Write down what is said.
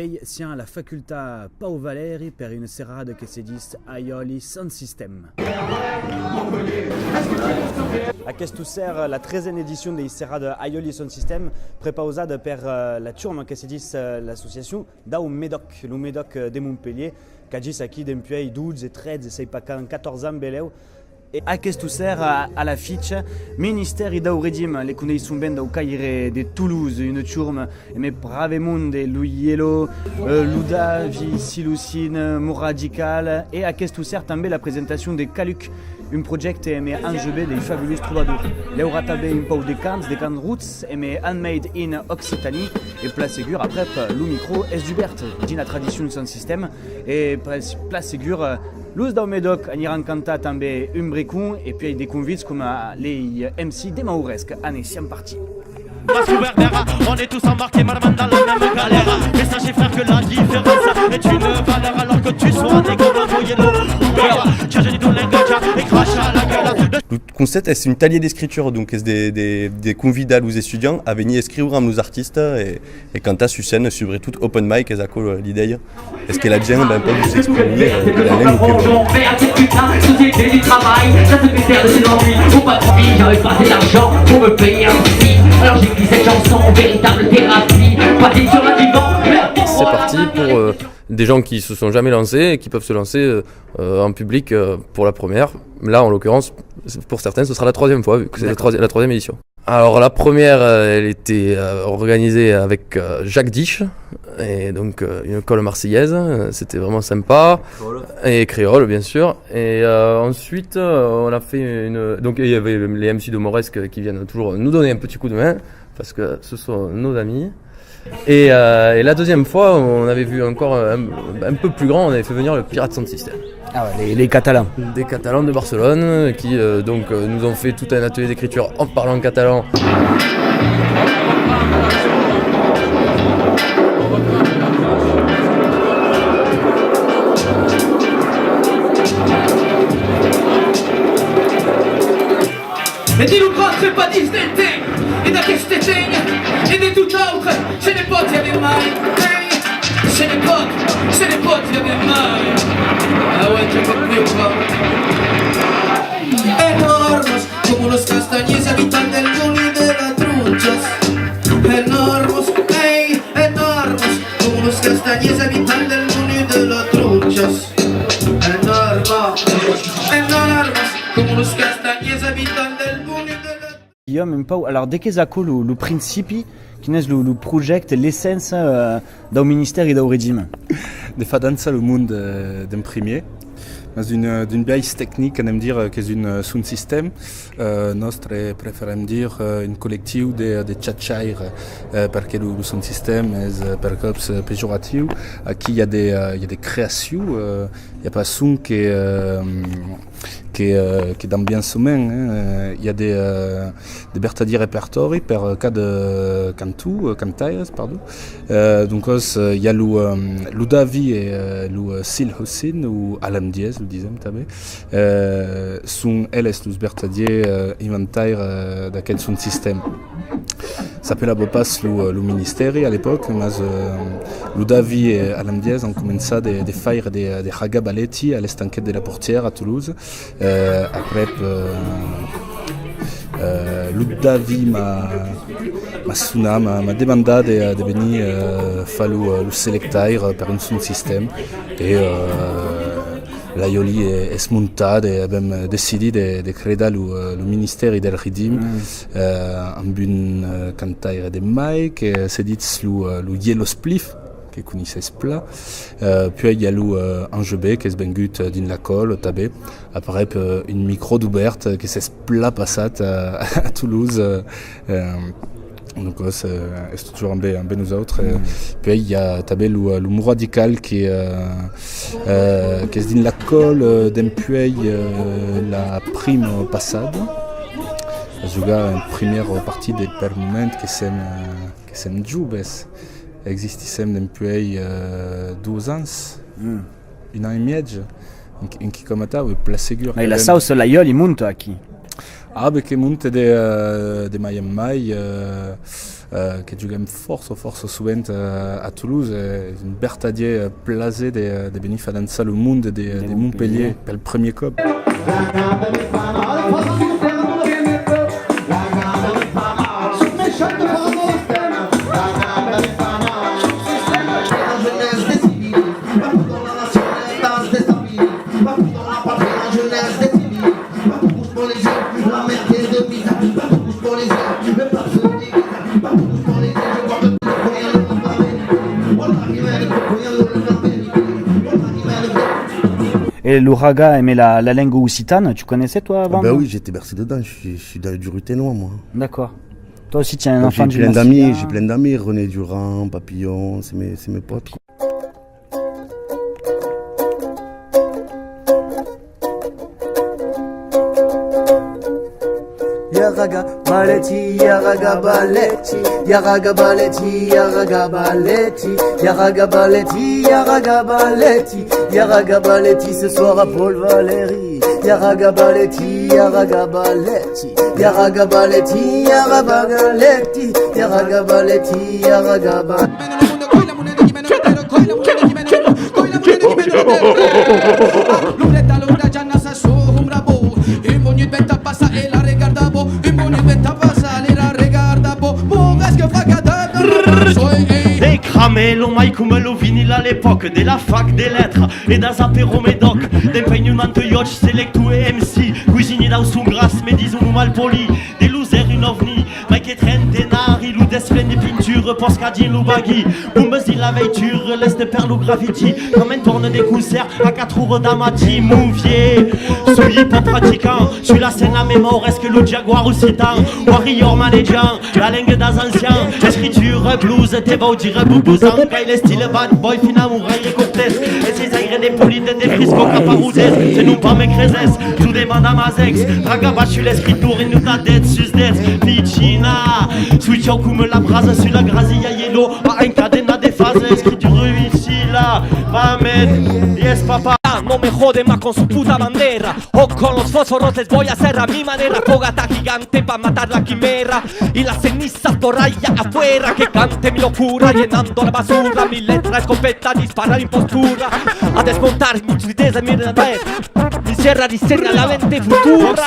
dempuei sia la facoltà Pau Valeri per una serrada che si dice Aioli Sound System. A questo ser la 13e édition de serrada Aioli Sound System prepausada per la turma che si dice l'association da un Médoc, le Médoc de Montpellier, che agis aquí dempuei 12 e 13 sei pa 14 ans beleu. E a questo ser a la fiche Ministeri d'Auredim, le coneixum ben d'au caire de Toulouse, une turma me bravement de l'Uielo, l'Udavi, Silucine, Moradical, et a questo ser també la présentation de Caluc, un projet me enjebé des fabulous troubadours. L'aura també un pau de cants roots, et me handmade in Occitanie, et place ségur après le micro est d'Hubert, din la tradition de son système, et place ségur l'us d'au Médoc aniran cantar també un bricon, et puis des convites comme les MC des Mauresques. Allez, siamo parti. On est tous embarqués, madame, dans la même galère. Mais sachez, frère, que la différence est une valeur. Alors que tu sois des gars, voyez-le. Le concept est une taller d'écriture, donc c'est des convides aux étudiants à venir écrire à nos artistes et quand à sur scène, sur tout open mic, et ça colle l'idée. Est-ce qu'elle a bien ben pas vous exprimer la langue société du travail, ça se fait faire de ses ennuis. Faut pas trop vite, j'arrive pas assez d'argent pour me payer un psy. Alors j'écris cette chanson, véritable thérapie. Parti sur un divan. C'est parti pour des gens qui se sont jamais lancés et qui peuvent se lancer en public pour la première. Là, en l'occurrence, pour certains, ce sera la troisième fois, vu que c'est la troisième édition. Alors la première, elle était organisée avec Jacques Diche, et donc une colle marseillaise, c'était vraiment sympa, et créole bien sûr. Et ensuite, on a fait donc il y avait les MC de Mauresque qui viennent toujours nous donner un petit coup de main, parce que ce sont nos amis. Et la deuxième fois, on avait vu encore un peu plus grand, on avait fait venir le Pirate Sound System. Ah ouais, les Catalans. Des Catalans de Barcelone qui nous ont fait tout un atelier d'écriture en parlant catalan. E di un conto pas distante, e da queste tene, e di tutt'altro, se ne pot avere mai, se ne pot avere mai. Ah ouais, tu peux plus quoi. Enormes, como los castañes habitan del mundo de las truchas. Enormes, enormes, como los castañes habitan del mundo de las truchas. Enormes, enormes, como los castañes habitan del mundo de las. Guillaume, un peu, alors dès que zacco le principi, qui est le projet, l'essence du ministère et du régime. De fa dansa le monde d'imprimer. Mais d'une base technique, on aime dire que c'est une sound system. Notre préférons dire une collective de tchatchair, parce que le sound system est per cops péjoratif. Aquí il y a des créations, il y a pas son qui d'ambiance humaine. Il y a des vertadis répertoires per cas de cantaires, pardon. Donc il y a l'Udavi et le Sil Hossein ou Alam Diez, le disem també. Sont elles les vertadiers inventaires d'aquest son système. S'appelava pas le ministère à l'époque, mais l'Udavi et Alam Diez ont commencé à faire des raga balletti à l'estanquette de la Portière à Toulouse. Après, l'Udavi m'a demandé de venir faire le selectaire par un son système et l'Aioli est montada et abbiamo décidé de créer le ministère del Ridim amb un cantaire de mai que se dit le Yellow Spliff que connaissez plat. Puis il y a l'Angebé qui est vengut dans la colle, tabé. Après une micro d'Oubert qui s'est plat passat à Toulouse. Donc c'est toujours un peu nous autres. Puis il y a tabé le Moradical qui est dans la colle d'empuey la prime passade. Je joue une première partie des permanentes qui s'aiment Joubes. Existissem d'empuey 12 ans, un an et demi, in qui comme ça, place ségur. Et la sauce l'aioli il monte aquí. Ah, perché monte de mai en mai, que jugăm força souvent à Toulouse. Un Bertadier placé de venir faire danser le monde de Montpellier pour le premier cop. Et l'Ouraga aimait la langue occitane, tu connaissais toi avant? Ben oui, j'étais bercé dedans, je suis du Ruténois moi. D'accord. Toi aussi tu es un enfant du J'ai plein d'amis, René Durand, Papillon, c'est mes potes. Yaraga baleti, yaraga baleti, yaraga baleti, yaraga baleti, yaraga baleti, yaraga baleti, yaraga baleti, ce soir à Paul Valéry. Yaraga baleti, yaraga baleti, yaraga baleti, yaraga baleti, yaraga baleti, yaraga baleti. Des cramelo, Maïkoumelo, vinyle à l'époque, de la fac des lettres et dans apéro médoc, d'empeignement de yacht, selectou et MC, cuisinier dans son grasse, mais disons mal poli, des losers, une ovni, Mike et trentenar, il ou des des peintures, Poscadine ou baggy, Bombezi la veiture, laisse de perles ou graffiti, comme un tourne des concerts à 4 jours d'amati, Mouvier, suis pas pratiquant, suis la scène à mémoire, est-ce que le Jaguar ou Citan, Warrior manager, la langue des anciens, écriture, blues, t'es beau, dire boubouzan, quand il est style bad boy, finalement, raille complète, et ses agrès des polides, des frisco caparouzes, c'est nous pas mes crézes, tout des madame à ex, Ragaba, je suis l'écriture, et nous ta dette, sus dette, Pichina, switch au coup me la brase, sur la grazilla yellow, pas un cadena des phases, écriture ici, là, mamen, yes papa. No me jode más con su puta bandera o con los fósforos les voy a hacer a mi manera. Fogata gigante pa' matar la quimera y las cenizas por allá afuera. Que cante mi locura llenando la basura. Mi letra escopeta dispara impostura. A desmontar mi tristeza, mi ver. Mi sierra diseña la mente futura.